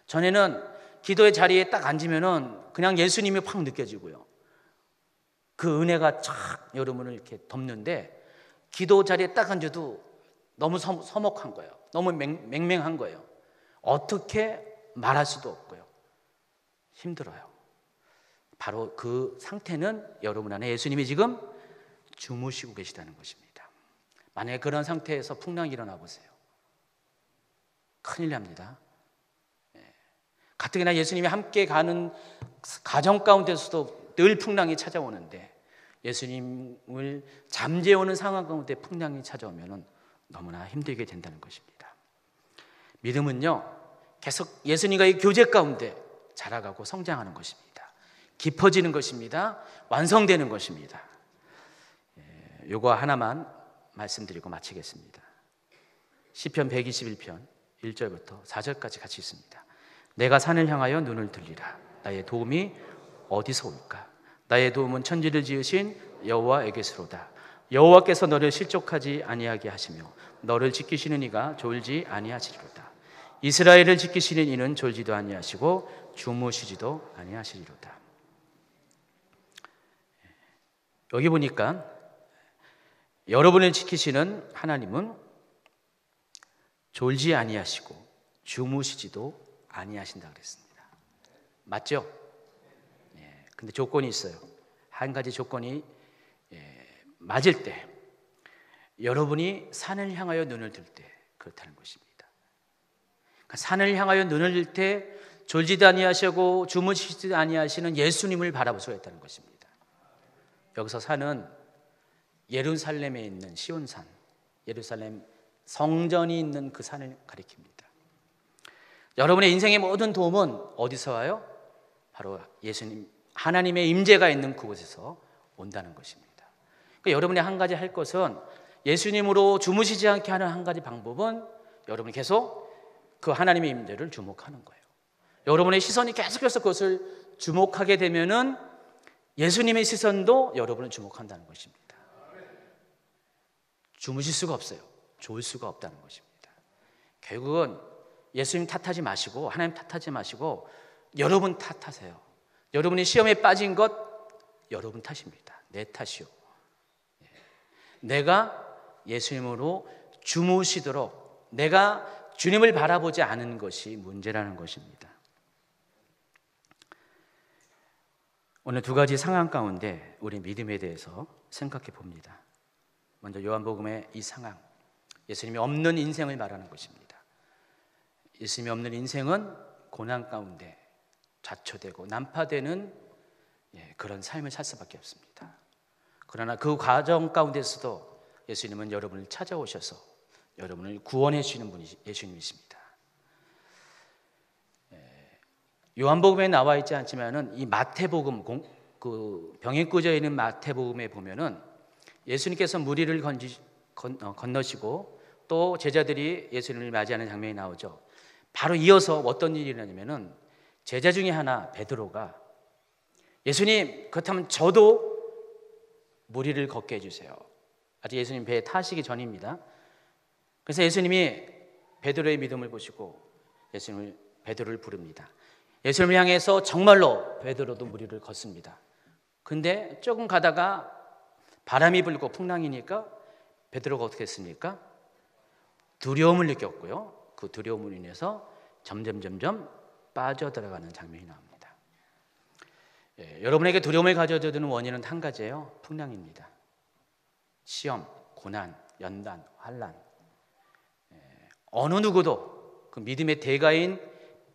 전에는 기도의 자리에 딱 앉으면은 그냥 예수님이 확 느껴지고요. 그 은혜가 쫙 여러분을 이렇게 덮는데 기도 자리에 딱 앉아도 너무 서먹한 거예요. 너무 맹맹한 거예요. 어떻게 말할 수도 없고요. 힘들어요. 바로 그 상태는 여러분 안에 예수님이 지금 주무시고 계시다는 것입니다. 만약에 그런 상태에서 풍랑이 일어나 보세요. 큰일 납니다. 가뜩이나 예수님이 함께 가는 가정 가운데서도 늘 풍랑이 찾아오는데 예수님을 잠재우는 상황 가운데 풍랑이 찾아오면 너무나 힘들게 된다는 것입니다. 믿음은요 계속 예수님과의 교제 가운데 자라가고 성장하는 것입니다. 깊어지는 것입니다. 완성되는 것입니다. 요거 하나만 말씀드리고 마치겠습니다. 시편 121편 1절부터 4절까지 같이 있습니다. 내가 산을 향하여 눈을 들리라. 나의 도움이 어디서 올까? 나의 도움은 천지를 지으신 여호와에게서로다. 여호와께서 너를 실족하지 아니하게 하시며 너를 지키시는 이가 졸지 아니하시리로다. 이스라엘을 지키시는 이는 졸지도 아니하시고 주무시지도 아니하시리로다. 여기 보니까 여러분을 지키시는 하나님은 졸지 아니하시고 주무시지도 아니하신다 그랬습니다. 맞죠? 근데 조건이 있어요. 한 가지 조건이 맞을 때 여러분이 산을 향하여 눈을 들 때 그렇다는 것입니다. 그러니까 산을 향하여 눈을 들 때 졸지도 아니하시고 주무시지도 아니하시는 예수님을 바라볼 수가 있다는 것입니다. 여기서 산은 예루살렘에 있는 시온산, 예루살렘 성전이 있는 그 산을 가리킵니다. 여러분의 인생의 모든 도움은 어디서 와요? 바로 예수님 하나님의 임재가 있는 그곳에서 온다는 것입니다. 그러니까 여러분이 한 가지 할 것은 예수님으로 주무시지 않게 하는 한 가지 방법은 여러분이 계속 그 하나님의 임재를 주목하는 거예요. 여러분의 시선이 계속해서 그것을 주목하게 되면은 예수님의 시선도 여러분을 주목한다는 것입니다. 주무실 수가 없어요. 좋을 수가 없다는 것입니다. 결국은 예수님 탓하지 마시고 하나님 탓하지 마시고 여러분 탓하세요. 여러분이 시험에 빠진 것 여러분 탓입니다. 내 탓이요. 내가 예수님으로 주무시도록 내가 주님을 바라보지 않은 것이 문제라는 것입니다. 오늘 두 가지 상황 가운데 우리 믿음에 대해서 생각해 봅니다. 먼저 요한복음의 이 상황, 예수님이 없는 인생을 말하는 것입니다. 예수님이 없는 인생은 고난 가운데 좌초되고 난파되는 그런 삶을 살 수밖에 없습니다. 그러나 그 과정 가운데서도 예수님은 여러분을 찾아오셔서 여러분을 구원해 주시는 분이 예수님이십니다. 요한복음에 나와 있지 않지만은 이 마태복음 그 병에 꽂혀 있는 마태복음에 보면은 예수님께서 무리를 건너시고 또 제자들이 예수님을 맞이하는 장면이 나오죠. 바로 이어서 어떤 일이 일어나냐면은 제자 중에 하나 베드로가 예수님 그렇다면 저도 무리를 걷게 해주세요. 아직 예수님 배에 타시기 전입니다. 그래서 예수님이 베드로의 믿음을 보시고 베드로를 부릅니다. 예수님을 향해서 정말로 베드로도 무리를 걷습니다. 근데 조금 가다가 바람이 불고 풍랑이니까 베드로가 어떻게 했습니까? 두려움을 느꼈고요. 그 두려움으로 인해서 점점 빠져들어가는 장면이 나옵니다. 여러분에게 두려움을 가져다주는 원인은 한 가지예요. 풍랑입니다. 시험, 고난, 연단, 환난. 어느 누구도 그 믿음의 대가인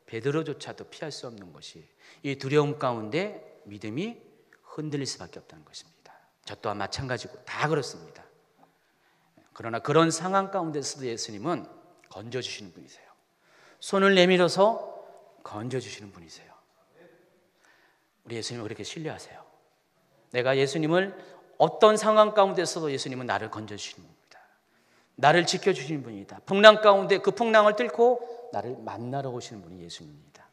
베드로조차도 피할 수 없는 것이 이 두려움 가운데 믿음이 흔들릴 수밖에 없다는 것입니다. 저 또한 마찬가지고 다 그렇습니다. 그러나 그런 상황 가운데서도 예수님은 건져주시는 분이세요. 손을 내밀어서 건져주시는 분이세요. 우리 예수님을 그렇게 신뢰하세요. 내가 예수님을 어떤 상황 가운데서도 예수님은 나를 건져주시는 분입니다. 나를 지켜주시는 분이다. 풍랑 가운데 그 풍랑을 뚫고 나를 만나러 오시는 분이 예수님입니다.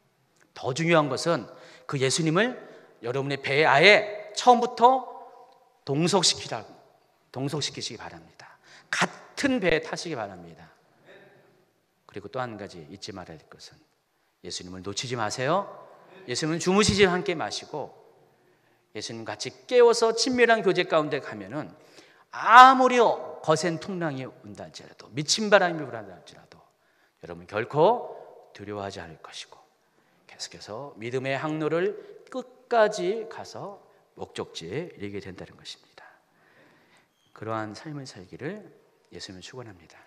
더 중요한 것은 그 예수님을 여러분의 배에 아예 처음부터 동석시키시기 바랍니다. 같은 배에 타시기 바랍니다. 그리고 또 한 가지 잊지 말아야 될 것은 예수님을 놓치지 마세요. 예수님은 주무시지 함께 마시고 예수님 같이 깨워서 친밀한 교제 가운데 가면은 아무리 거센 풍랑이 온다 할지라도 미친 바람이 불한다 할지라도 여러분 결코 두려워하지 않을 것이고 계속해서 믿음의 항로를 끝까지 가서 목적지에 이르게 된다는 것입니다. 그러한 삶을 살기를 예수님은 축원합니다.